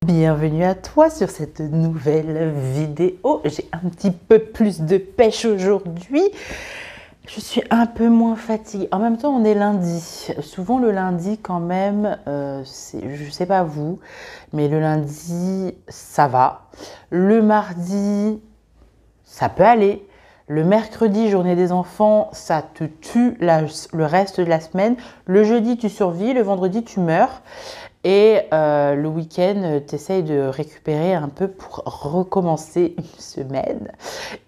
Bienvenue à toi sur cette nouvelle vidéo. J'ai un petit peu plus de pêche aujourd'hui. Je suis un peu moins fatiguée. En même temps, on est lundi. Souvent le lundi quand même, je sais pas vous, mais le lundi, ça va. Le mardi, ça peut aller. Le mercredi, journée des enfants, ça te tue le reste de la semaine. Le jeudi, tu survis. Le vendredi, tu meurs. Et le week-end, tu essayes de récupérer un peu pour recommencer une semaine.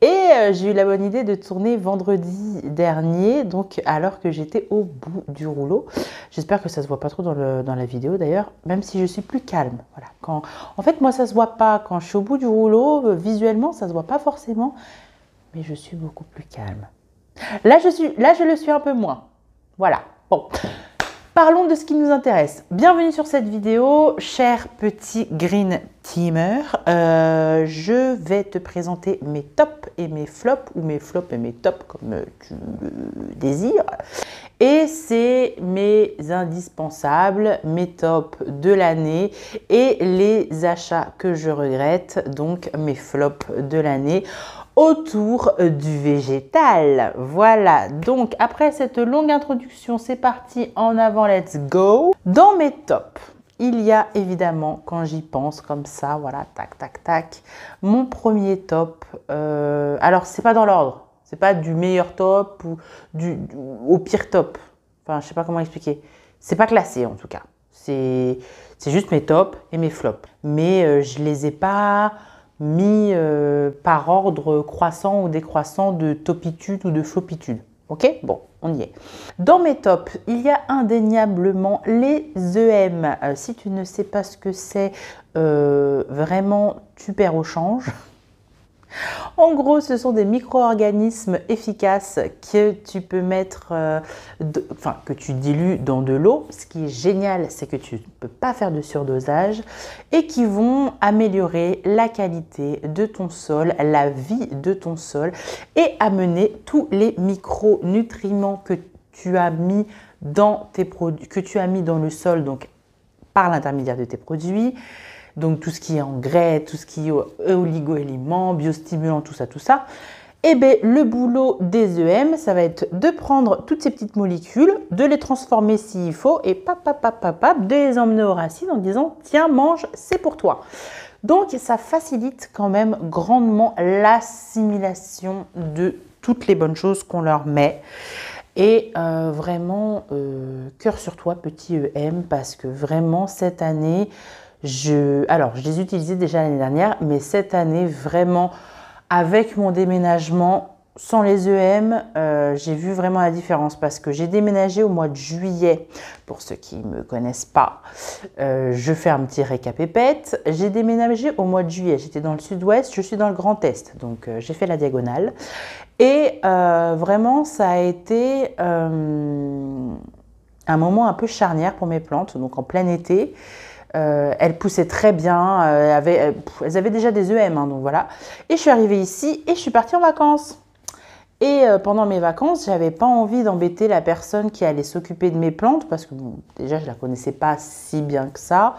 Et j'ai eu la bonne idée de tourner vendredi dernier, donc alors que j'étais au bout du rouleau. J'espère que ça ne se voit pas trop dans la vidéo d'ailleurs, même si je suis plus calme. Voilà. En fait, moi, ça ne se voit pas. Quand je suis au bout du rouleau, visuellement, ça ne se voit pas forcément, mais je suis beaucoup plus calme. Là, je le suis un peu moins. Voilà. Bon. Parlons de ce qui nous intéresse. Bienvenue sur cette vidéo, cher petit Green Teamer. Je vais te présenter mes tops et mes flops, ou mes flops et mes tops comme tu le désires. Et c'est mes indispensables, mes tops de l'année et les achats que je regrette, donc mes flops de l'année autour du végétal. Voilà, donc après cette longue introduction, c'est parti, en avant, let's go. Dans mes tops, il y a évidemment, quand j'y pense comme ça, voilà, tac, tac, tac, mon premier top, alors c'est pas dans l'ordre, c'est pas du meilleur top ou au pire top, enfin je sais pas comment expliquer, c'est pas classé en tout cas, c'est juste mes tops et mes flops, mais je les ai pas mis par ordre croissant ou décroissant de topitude ou de flopitude. Ok? Bon, on y est. Dans mes tops, il y a indéniablement les EM. Si tu ne sais pas ce que c'est, vraiment, tu perds au change. En gros, ce sont des micro-organismes efficaces que tu peux mettre, que tu dilues dans de l'eau. Ce qui est génial, c'est que tu ne peux pas faire de surdosage et qui vont améliorer la qualité de ton sol, la vie de ton sol et amener tous les micronutriments que tu as mis dans tes produits, que tu as mis dans le sol, donc par l'intermédiaire de tes produits. Donc tout ce qui est engrais, tout ce qui est oligo-éléments, biostimulants, tout ça. Et bien le boulot des EM, ça va être de prendre toutes ces petites molécules, de les transformer s'il faut et de les emmener aux racines en disant tiens mange, c'est pour toi. Donc ça facilite quand même grandement l'assimilation de toutes les bonnes choses qu'on leur met. Et vraiment, cœur sur toi petit EM, parce que vraiment cette année, alors, je les utilisais déjà l'année dernière, mais cette année, vraiment, avec mon déménagement, sans les EM, j'ai vu vraiment la différence parce que j'ai déménagé au mois de juillet. Pour ceux qui ne me connaissent pas, je fais un petit récapépète. J'ai déménagé au mois de juillet. J'étais dans le sud-ouest, je suis dans le Grand Est. Donc, j'ai fait la diagonale. Et vraiment, ça a été un moment un peu charnière pour mes plantes, donc en plein été. Elles poussaient très bien, elles avaient déjà des EM, hein, donc voilà. Et je suis arrivée ici et je suis partie en vacances. Et pendant mes vacances, j'avais pas envie d'embêter la personne qui allait s'occuper de mes plantes parce que bon, déjà je la connaissais pas si bien que ça.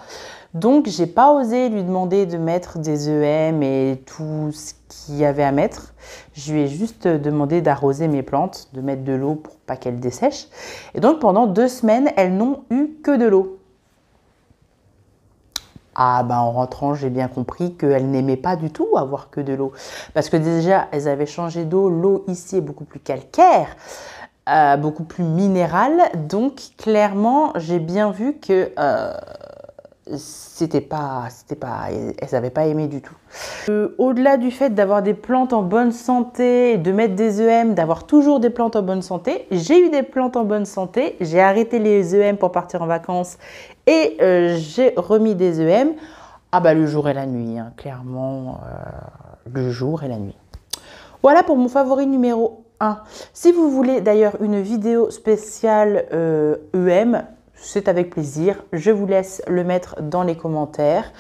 Donc j'ai pas osé lui demander de mettre des EM et tout ce qu'il y avait à mettre. Je lui ai juste demandé d'arroser mes plantes, de mettre de l'eau pour pas qu'elles dessèchent. Et donc pendant 2 semaines, elles n'ont eu que de l'eau. Ah ben en rentrant, j'ai bien compris qu'elles n'aimaient pas du tout avoir que de l'eau. Parce que déjà, elles avaient changé d'eau. L'eau ici est beaucoup plus calcaire, beaucoup plus minérale. Donc clairement, j'ai bien vu que elles n'avaient pas aimé du tout. Au-delà du fait d'avoir des plantes en bonne santé, de mettre des EM, d'avoir toujours des plantes en bonne santé, j'ai eu des plantes en bonne santé, j'ai arrêté les EM pour partir en vacances et j'ai remis des EM. Ah bah le jour et la nuit, hein, clairement, le jour et la nuit. Voilà pour mon favori numéro 1. Si vous voulez d'ailleurs une vidéo spéciale EM, c'est avec plaisir. Je vous laisse le mettre dans les commentaires.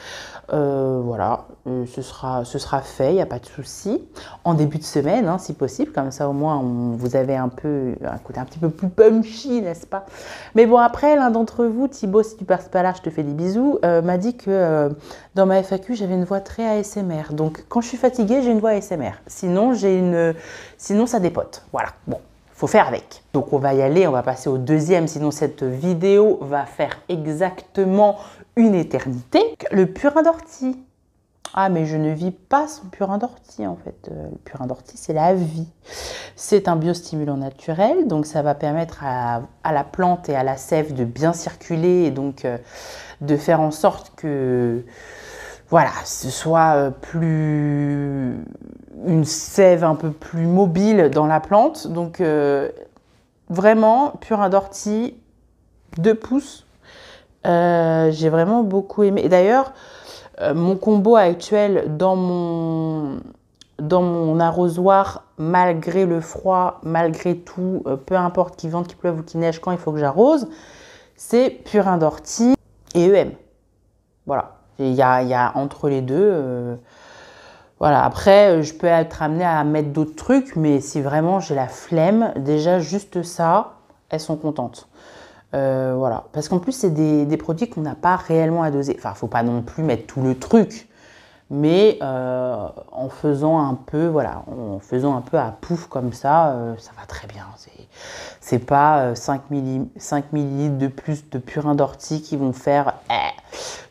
Voilà, ce sera fait, il n'y a pas de souci. En début de semaine, hein, si possible, comme ça au moins vous avez un côté un petit peu plus punchy, n'est-ce pas? Mais bon, après, l'un d'entre vous, Thibaut, si tu passes pas là, je te fais des bisous, m'a dit que dans ma FAQ, j'avais une voix très ASMR. Donc, quand je suis fatiguée, j'ai une voix ASMR. Sinon, sinon ça dépote. Voilà, bon. Faut faire avec. Donc on va y aller, on va passer au deuxième, sinon cette vidéo va faire exactement une éternité. Le purin d'ortie. Ah mais je ne vis pas sans purin d'ortie en fait. Le purin d'ortie c'est la vie. C'est un biostimulant naturel, donc ça va permettre à la plante et à la sève de bien circuler et donc de faire en sorte que voilà, ce soit une sève un peu plus mobile dans la plante. Donc vraiment, purin d'ortie, 2 pouces. J'ai vraiment beaucoup aimé. Et d'ailleurs, mon combo actuel dans mon arrosoir, malgré le froid, malgré tout, peu importe qu'il vente, qu'il pleuve ou qu'il neige, quand il faut que j'arrose, c'est purin d'ortie et EM. Voilà. Il y a entre les deux. Voilà. Après, je peux être amenée à mettre d'autres trucs, mais si vraiment j'ai la flemme, déjà juste ça, elles sont contentes. Voilà. Parce qu'en plus, c'est des produits qu'on n'a pas réellement à doser. Enfin, il ne faut pas non plus mettre tout le truc, mais en faisant un peu, voilà, en faisant un peu à pouf comme ça va très bien. C'est pas 5 millilitres de plus de purin d'ortie qui vont faire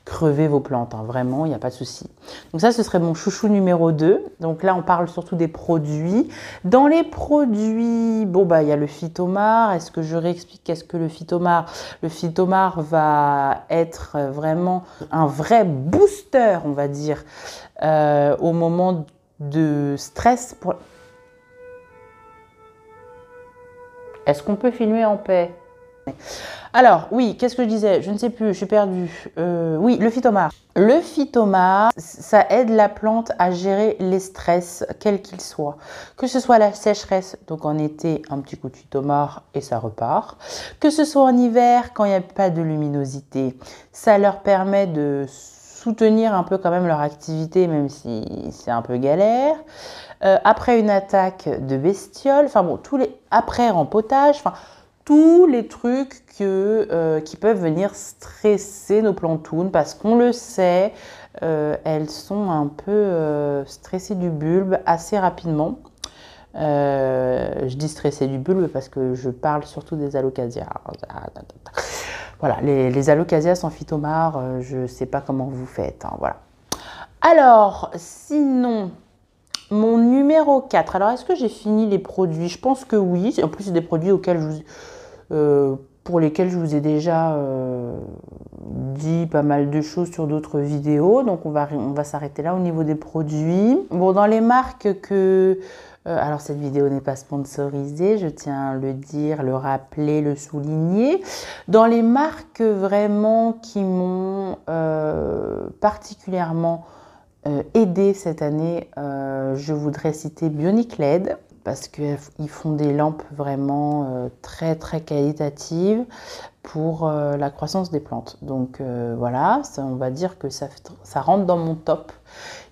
crever vos plantes, hein. Vraiment, il n'y a pas de souci. Donc ça, ce serait mon chouchou numéro 2. Donc là, on parle surtout des produits. Dans les produits, bon, bah, il y a le Phytomar. Est-ce que je réexplique qu'est-ce que le Phytomar? Le Phytomar va être vraiment un vrai booster, on va dire, au moment de stress. Est-ce qu'on peut filmer en paix? Alors, oui, qu'est-ce que je disais? Je ne sais plus, je suis perdue. Oui, le Phytomar. Le Phytomar, ça aide la plante à gérer les stress, quels qu'ils soient. Que ce soit la sécheresse, donc en été, un petit coup de Phytomar et ça repart. Que ce soit en hiver, quand il n'y a pas de luminosité, ça leur permet de soutenir un peu quand même leur activité, même si c'est un peu galère. Après une attaque de bestiole, enfin bon, après rempotage, enfin tous les trucs qui peuvent venir stresser nos plantounes parce qu'on le sait, elles sont un peu stressées du bulbe assez rapidement. Je dis stressées du bulbe parce que je parle surtout des alocasias. Voilà, les alocasias sans Phytomar, je ne sais pas comment vous faites. Hein, voilà. Alors, sinon... Mon numéro 4, alors est-ce que j'ai fini les produits? Je pense que oui. En plus, c'est des produits pour lesquels je vous ai déjà dit pas mal de choses sur d'autres vidéos. Donc, on va s'arrêter là au niveau des produits. Bon, dans les marques que... alors, cette vidéo n'est pas sponsorisée, je tiens à le dire, le rappeler, le souligner. Dans les marques vraiment qui m'ont particulièrement... aidé cette année, je voudrais citer Bionic LED parce qu'ils font des lampes vraiment très très qualitatives pour la croissance des plantes. Donc voilà, on va dire que ça rentre dans mon top,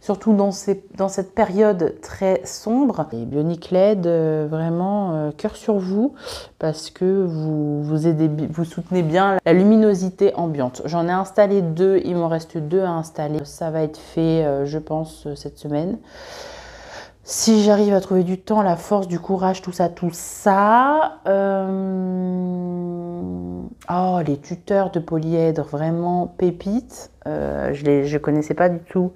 surtout dans cette période très sombre. Et Bionic LED, vraiment cœur sur vous parce que vous soutenez bien la luminosité ambiante. J'en ai installé 2, il m'en reste 2 à installer. Ça va être fait, je pense, cette semaine. Si j'arrive à trouver du temps, la force, du courage, tout ça. Oh, les tuteurs de polyèdre, vraiment pépites. Je ne connaissais pas du tout.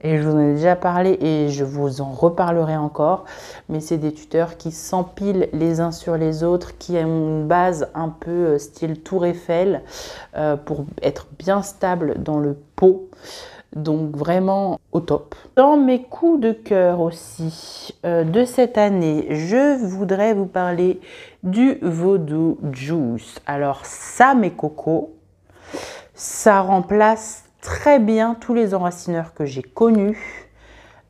Et je vous en ai déjà parlé et je vous en reparlerai encore. Mais c'est des tuteurs qui s'empilent les uns sur les autres, qui ont une base un peu style Tour Eiffel pour être bien stable dans le pot. Donc vraiment au top. Dans mes coups de cœur aussi de cette année, je voudrais vous parler du Voodoo Juice. Alors ça, mes cocos, ça remplace très bien tous les enracineurs que j'ai connus.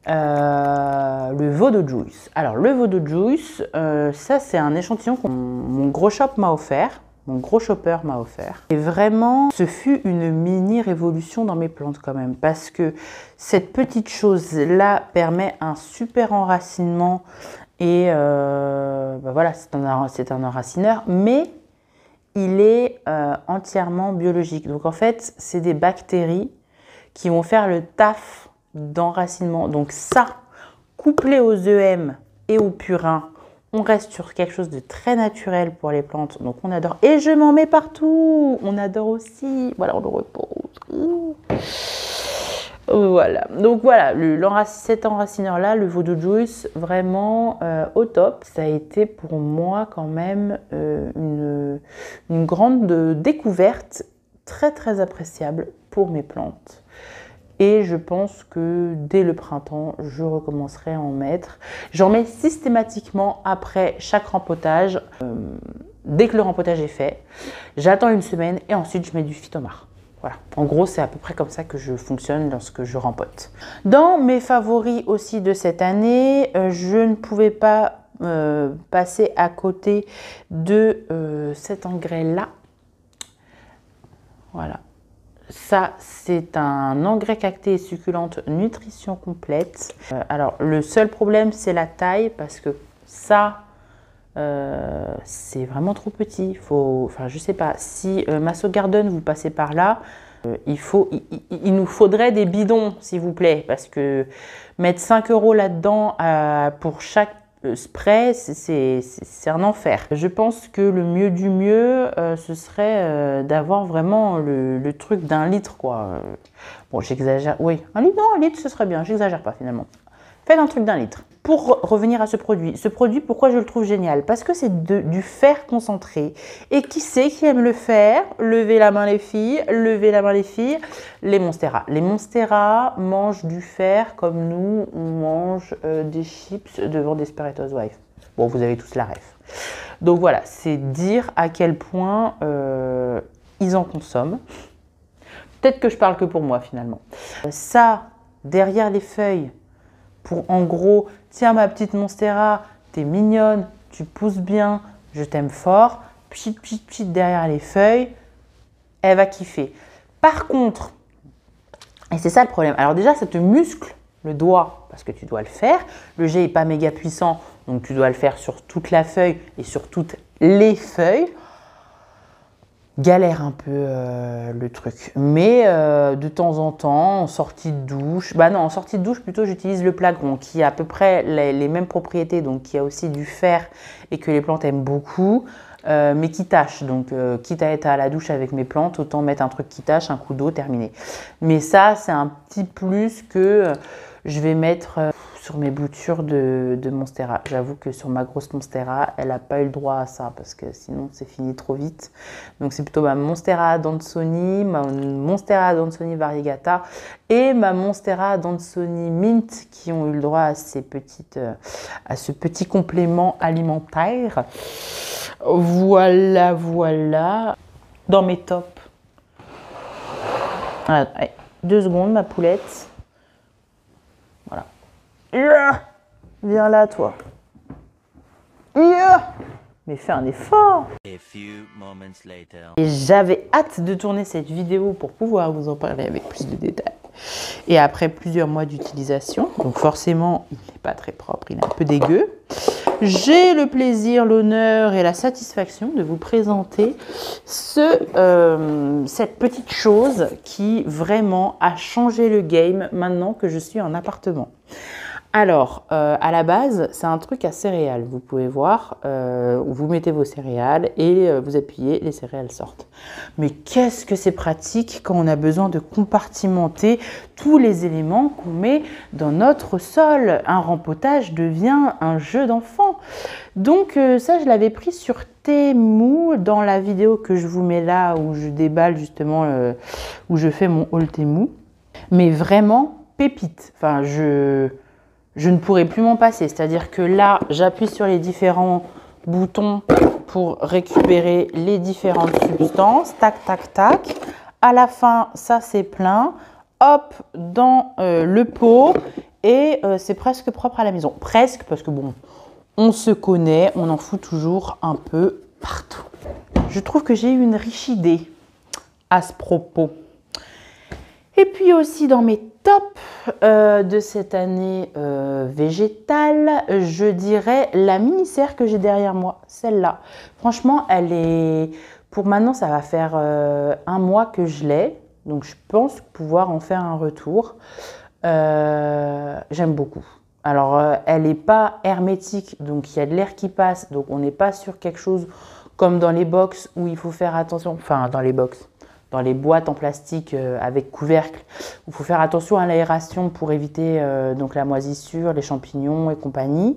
Le Voodoo Juice. Alors le Voodoo Juice, ça c'est un échantillon que mon gros shop m'a offert. mon gros chopper m'a offert. Et vraiment, ce fut une mini révolution dans mes plantes quand même, parce que cette petite chose-là permet un super enracinement et voilà, c'est un enracineur, mais il est entièrement biologique. Donc en fait, c'est des bactéries qui vont faire le taf d'enracinement. Donc ça, couplé aux EM et aux purins, on reste sur quelque chose de très naturel pour les plantes. Donc on adore. Et je m'en mets partout. On adore aussi. Voilà, on le repose. Voilà. Donc voilà, cet enracineur-là, le Voodoo Juice, vraiment au top. Ça a été pour moi quand même une grande découverte très très appréciable pour mes plantes. Et je pense que dès le printemps, je recommencerai à en mettre. J'en mets systématiquement après chaque rempotage. Dès que le rempotage est fait, j'attends une semaine et ensuite je mets du Phytomar. Voilà. En gros, c'est à peu près comme ça que je fonctionne lorsque je rempote. Dans mes favoris aussi de cette année, je ne pouvais pas passer à côté de cet engrais-là. Voilà. Ça, c'est un engrais cacté et succulente nutrition complète. Alors, le seul problème, c'est la taille parce que ça, c'est vraiment trop petit. Enfin, je sais pas, si Masso Garden, vous passez par là, il nous faudrait des bidons, s'il vous plaît, parce que mettre 5 € là-dedans pour chaque spray, c'est un enfer. Je pense que le mieux du mieux, ce serait d'avoir vraiment le truc d'1 litre, quoi. Bon, j'exagère. Oui, 1 litre, non, 1 litre, ce serait bien. J'exagère pas, finalement. Faites un truc d'1 litre. Pour revenir à ce produit, pourquoi je le trouve génial? Parce que c'est du fer concentré. Et qui c'est qui aime le fer? Levez la main les filles, levez la main les filles. Les Monstera. Les Monstera mangent du fer comme nous, on mange des chips devant Desperate Housewives. Bon, vous avez tous la ref. Donc voilà, c'est dire à quel point ils en consomment. Peut-être que je parle que pour moi finalement. Ça, derrière les feuilles, pour en gros, tiens ma petite Monstera, t'es mignonne, tu pousses bien, je t'aime fort, pchit, pchit, pchit derrière les feuilles, elle va kiffer. Par contre, et c'est ça le problème, alors déjà ça te muscle le doigt parce que tu dois le faire, le jet n'est pas méga puissant, donc tu dois le faire sur toute la feuille et sur toutes les feuilles. Galère un peu le truc, mais de temps en temps, en sortie de douche, en sortie de douche plutôt j'utilise le Plagron qui a à peu près les mêmes propriétés, donc qui a aussi du fer et que les plantes aiment beaucoup, mais qui tâche, donc quitte à être à la douche avec mes plantes, autant mettre un truc qui tâche, un coup d'eau, terminé. Mais ça c'est un petit plus que je vais mettre sur mes boutures de Monstera. J'avoue que sur ma grosse Monstera, elle n'a pas eu le droit à ça parce que sinon c'est fini trop vite. Donc c'est plutôt ma Monstera Dansoni, ma Monstera Dansoni Variegata et ma Monstera Dansoni Mint qui ont eu le droit à ce petit complément alimentaire. Voilà, voilà. Dans mes tops. Voilà, allez, 2 secondes, ma poulette. Voilà. Viens là, toi. Mais fais un effort. Et j'avais hâte de tourner cette vidéo pour pouvoir vous en parler avec plus de détails. Et après plusieurs mois d'utilisation, donc forcément, il n'est pas très propre, il est un peu dégueu. J'ai le plaisir, l'honneur et la satisfaction de vous présenter cette petite chose qui vraiment a changé le game maintenant que je suis en appartement. Alors, à la base, c'est un truc à céréales. Vous pouvez voir, vous mettez vos céréales et vous appuyez, les céréales sortent. Mais qu'est-ce que c'est pratique quand on a besoin de compartimenter tous les éléments qu'on met dans notre sol. Un rempotage devient un jeu d'enfant. Donc ça, je l'avais pris sur Temu dans la vidéo que je vous mets là où je déballe justement, où je fais mon haul Temu. Mais vraiment, pépite. Enfin, je ne pourrais plus m'en passer. C'est-à-dire que là, j'appuie sur les différents boutons pour récupérer les différentes substances. Tac, tac, tac. À la fin, ça c'est plein. Hop, dans le pot. Et c'est presque propre à la maison. Presque, parce que bon, on se connaît, on en fout toujours un peu partout. Je trouve que j'ai eu une riche idée à ce propos. Et puis aussi dans mes tops de cette année végétale, je dirais la mini-serre que j'ai derrière moi, celle-là. Franchement, elle est... Pour maintenant, ça va faire 1 mois que je l'ai, donc je pense pouvoir en faire un retour. J'aime beaucoup. Alors, elle n'est pas hermétique, donc il y a de l'air qui passe, donc on n'est pas sur quelque chose comme dans les box où il faut faire attention, enfin dans les box. Dans les boîtes en plastique avec couvercle, il faut faire attention à l'aération pour éviter donc la moisissure, les champignons et compagnie,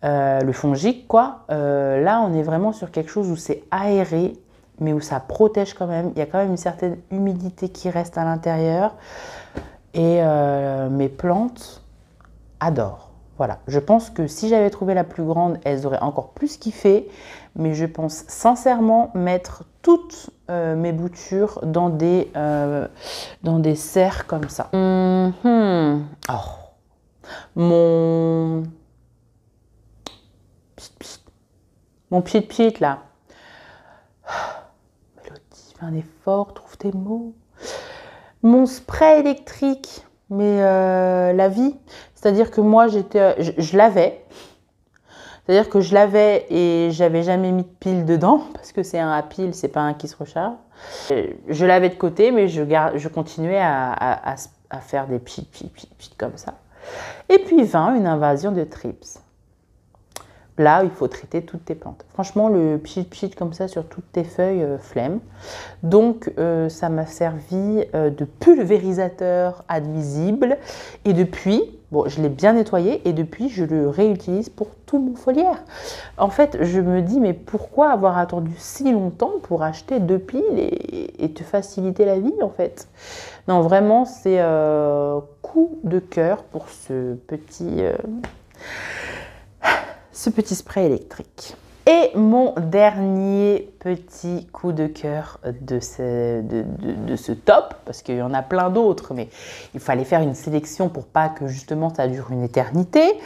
le fongique quoi. Là, on est vraiment sur quelque chose où c'est aéré, mais où ça protège quand même. Il y a quand même une certaine humidité qui reste à l'intérieur et mes plantes adorent. Voilà, je pense que si j'avais trouvé la plus grande, elles auraient encore plus kiffé, mais je pense sincèrement mettre toutes mes boutures dans des serres comme ça. Oh. Mon pchit là. Mélodie, fais un effort, trouve tes mots. Mon spray électrique, mais la vie, c'est-à-dire que moi je l'avais. C'est-à-dire que je l'avais et j'avais jamais mis de pile dedans parce que c'est un à pile, c'est pas un qui se recharge. Je l'avais de côté, mais je continuais à faire des pchit comme ça. Et puis vint une invasion de trips. Là, il faut traiter toutes tes plantes. Franchement, le pchit comme ça sur toutes tes feuilles, flemme. Donc, ça m'a servi de pulvérisateur admisible. Et depuis, bon, je l'ai bien nettoyé et depuis, je le réutilise pour tout mon foliaire. En fait, je me dis, mais pourquoi avoir attendu si longtemps pour acheter 2 piles et te faciliter la vie, en fait? Non, vraiment, c'est coup de cœur pour ce petit spray électrique. Et mon dernier petit coup de cœur de ce top, parce qu'il y en a plein d'autres, mais il fallait faire une sélection pour pas que justement ça dure une éternité,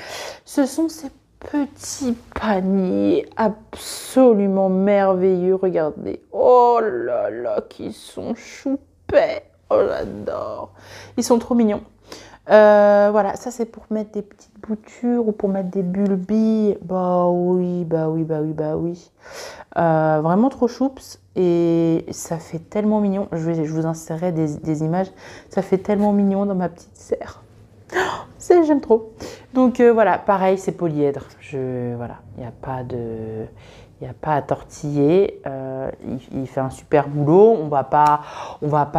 ce sont ces petits paniers absolument merveilleux. Regardez, oh là là, qui sont choupets, oh j'adore, ils sont trop mignons. Voilà, ça c'est pour mettre des petites boutures ou pour mettre des bulbilles. Bah oui. Vraiment trop choups et ça fait tellement mignon. Je vous insérerai des images. Ça fait tellement mignon dans ma petite serre. J'aime trop. Donc voilà, pareil, c'est polyèdre. Voilà, il n'y a pas à tortiller. Il fait un super boulot. On va pas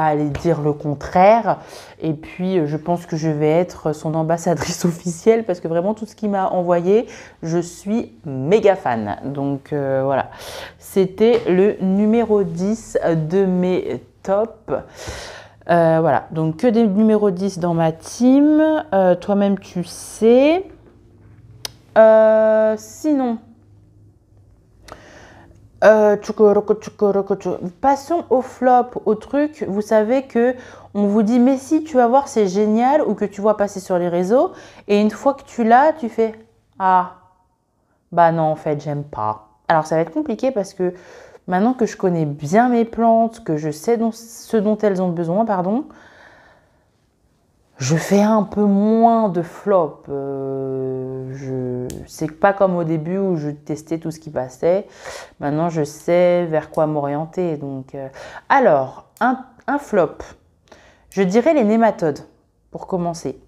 aller dire le contraire. Et puis, je pense que je vais être son ambassadrice officielle parce que vraiment, tout ce qu'il m'a envoyé, je suis méga fan. Donc, voilà. C'était le numéro 10 de mes tops. Voilà. Donc, que des numéros 10 dans ma team. Toi-même, tu sais. Sinon... Passons au flop, au truc, vous savez que on vous dit mais si tu vas voir c'est génial ou que tu vois passer sur les réseaux et une fois que tu l'as tu fais ah bah non en fait j'aime pas. Alors ça va être compliqué parce que maintenant que je connais bien mes plantes, que je sais ce dont elles ont besoin, pardon, je fais un peu moins de flop. C'est pas comme au début où je testais tout ce qui passait. Maintenant, je sais vers quoi m'orienter. Donc, alors, un flop. Je dirais les nématodes, pour commencer.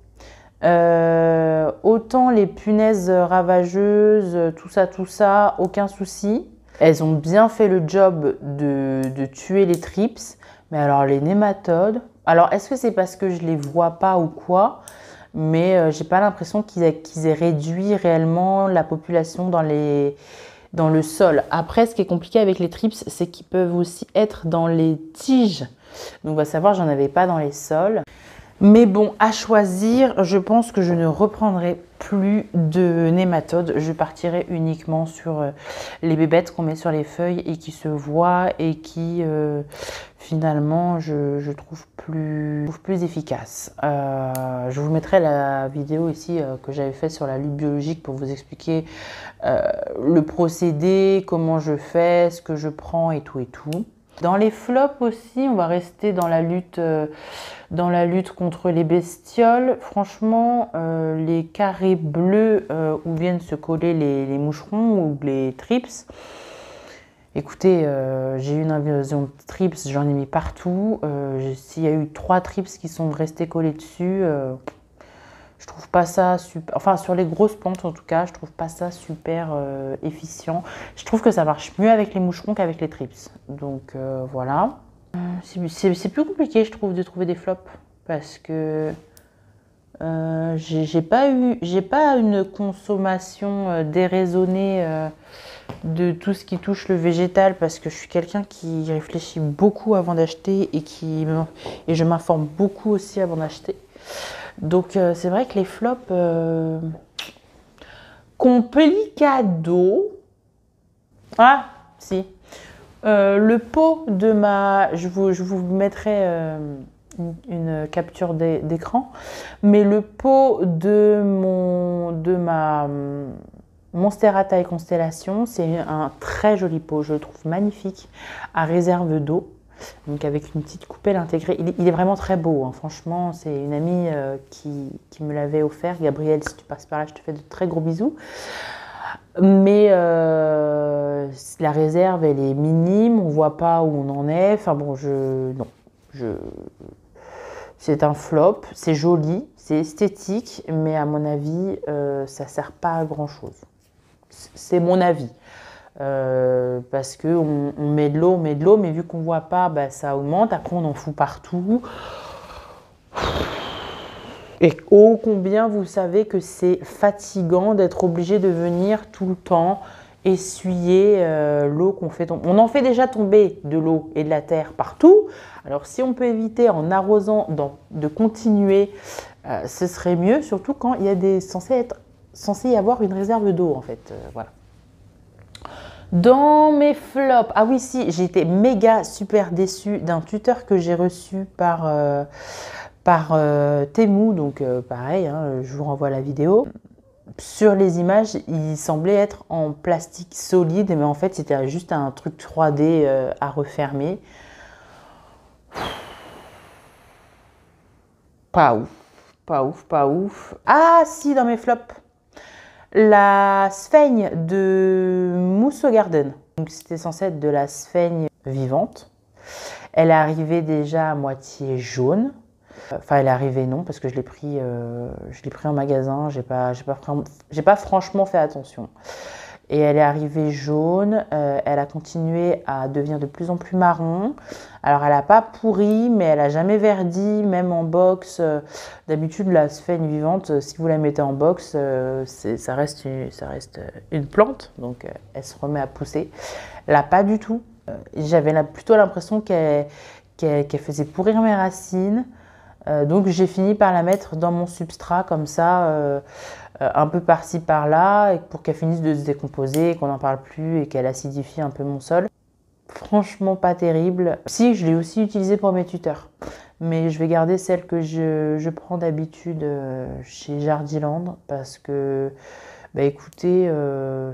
Autant les punaises ravageuses, tout ça, aucun souci. Elles ont bien fait le job de tuer les trips. Mais alors, les nématodes... Alors, est-ce que c'est parce que je les vois pas ou quoi? Mais j'ai pas l'impression qu'ils aient réduit réellement la population dans le sol. Après, ce qui est compliqué avec les trips, c'est qu'ils peuvent aussi être dans les tiges. Donc, on va savoir, j'en avais pas dans les sols. Mais bon, à choisir, je pense que je ne reprendrai plus de nématodes. Je partirai uniquement sur les bébêtes qu'on met sur les feuilles et qui se voient et qui finalement je trouve plus efficaces. Je vous mettrai la vidéo ici que j'avais faite sur la lutte biologique pour vous expliquer le procédé, comment je fais, ce que je prends et tout et tout. Dans les flops aussi, on va rester dans la lutte contre les bestioles. Franchement, les carrés bleus où viennent se coller les moucherons ou les trips. Écoutez, j'ai eu une invasion de trips, j'en ai mis partout. S'il y a eu 3 trips qui sont restés collés dessus, je trouve pas ça super. Enfin, sur les grosses plantes en tout cas, je trouve pas ça super efficient. Je trouve que ça marche mieux avec les moucherons qu'avec les trips. Donc voilà. C'est plus compliqué, je trouve, de trouver des flops parce que j'ai pas une consommation déraisonnée de tout ce qui touche le végétal parce que je suis quelqu'un qui réfléchit beaucoup avant d'acheter et je m'informe beaucoup aussi avant d'acheter. Donc c'est vrai que les flops complicado. Ah si. Le pot de ma... Je vous mettrai une capture d'écran. Mais le pot de ma Monstera taille Constellation, c'est un très joli pot. Je le trouve magnifique à réserve d'eau. Donc avec une petite coupelle intégrée. Il est vraiment très beau. Hein. Franchement, c'est une amie qui me l'avait offert. Gabrielle, si tu passes par là, je te fais de très gros bisous. Mais la réserve, elle est minime, on ne voit pas où on en est. Enfin bon, c'est un flop, c'est joli, c'est esthétique, mais à mon avis, ça ne sert pas à grand chose. C'est mon avis. Parce qu'on met de l'eau, mais vu qu'on ne voit pas, bah, ça augmente. Après, on en fout partout. Et ô combien vous savez que c'est fatigant d'être obligé de venir tout le temps essuyer l'eau qu'on fait tomber. On en fait déjà tomber de l'eau et de la terre partout. Alors si on peut éviter en arrosant de continuer, ce serait mieux, surtout quand il y a censé y avoir une réserve d'eau en fait. Voilà. Dans mes flops, ah oui si, j'ai été méga super déçue d'un tuteur que j'ai reçu par Temu, donc pareil, hein, je vous renvoie la vidéo. Sur les images, il semblait être en plastique solide, mais en fait c'était juste un truc 3D à refermer. Pas ouf, pas ouf, pas ouf. Ah si, dans mes flops, la sphaigne de Mousse au Garden. Donc c'était censé être de la sphaigne vivante. Elle est arrivée déjà à moitié jaune. Enfin, elle est arrivée non, parce que je l'ai pris en magasin. J'ai pas franchement fait attention. Et elle est arrivée jaune. Elle a continué à devenir de plus en plus marron. Alors, elle n'a pas pourri, mais elle n'a jamais verdi, même en box. D'habitude, la sphaigne vivante, si vous la mettez en box, ça reste une plante. Donc, elle se remet à pousser. Là, pas du tout. J'avais plutôt l'impression qu'elle faisait pourrir mes racines. Donc j'ai fini par la mettre dans mon substrat comme ça, un peu par-ci par-là, pour qu'elle finisse de se décomposer, qu'on n'en parle plus et qu'elle acidifie un peu mon sol. Franchement pas terrible. Si, je l'ai aussi utilisée pour mes tuteurs, mais je vais garder celle que je prends d'habitude chez Jardiland parce que bah écoutez,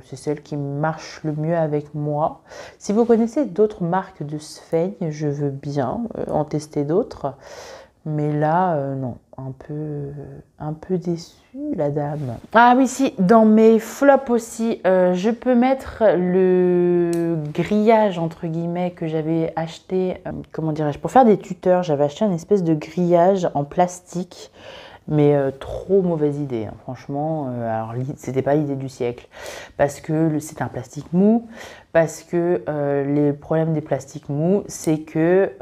c'est celle qui marche le mieux avec moi. Si vous connaissez d'autres marques de sphaigne, je veux bien en tester d'autres. Mais là, non, un peu déçue, la dame. Ah oui, si, dans mes flops aussi, je peux mettre le grillage, entre guillemets, que j'avais acheté, comment dirais-je, pour faire des tuteurs. J'avais acheté une espèce de grillage en plastique, mais trop mauvaise idée, hein. Franchement, alors c'était pas l'idée du siècle, parce que c'est un plastique mou, parce que les problèmes des plastiques mous, c'est que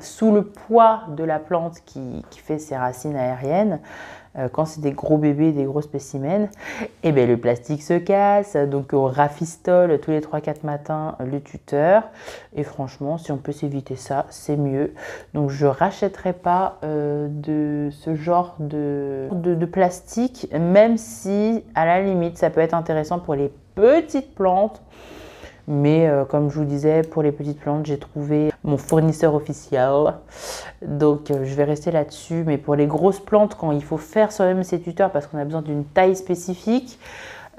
sous le poids de la plante qui fait ses racines aériennes, Quand c'est des gros bébés, des gros spécimens, et bien le plastique se casse, donc on rafistole tous les 3-4 matins le tuteur. Et franchement, si on peut s'éviter ça, c'est mieux. Donc je rachèterai pas de ce genre de plastique, même si à la limite ça peut être intéressant pour les petites plantes. Mais comme je vous disais, pour les petites plantes, j'ai trouvé mon fournisseur officiel. Donc je vais rester là-dessus. Mais pour les grosses plantes, quand il faut faire soi-même ses tuteurs parce qu'on a besoin d'une taille spécifique,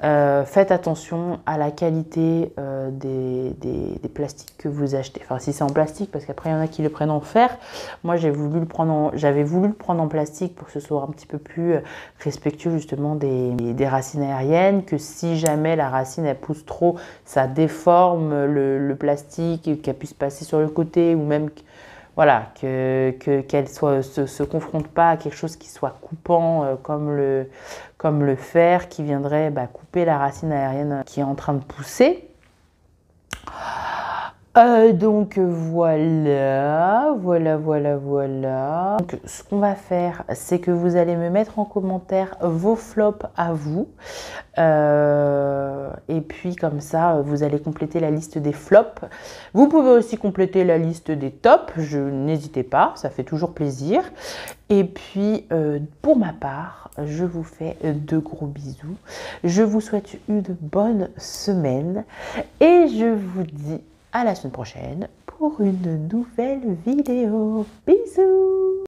faites attention à la qualité des plastiques que vous achetez. Enfin, si c'est en plastique, parce qu'après, il y en a qui le prennent en fer. Moi, j'avais voulu le prendre en plastique pour que ce soit un petit peu plus respectueux justement des racines aériennes, que si jamais la racine, elle pousse trop, ça déforme le plastique et qu'elle puisse passer sur le côté ou même... Voilà, qu'elle se confronte pas à quelque chose qui soit coupant comme le fer qui viendrait couper la racine aérienne qui est en train de pousser. Donc voilà. Donc, ce qu'on va faire, c'est que vous allez me mettre en commentaire vos flops à vous. Et puis comme ça, vous allez compléter la liste des flops. Vous pouvez aussi compléter la liste des tops. N'hésitez pas, ça fait toujours plaisir. Et puis, pour ma part, je vous fais de gros bisous. Je vous souhaite une bonne semaine et je vous dis à la semaine prochaine pour une nouvelle vidéo. Bisous!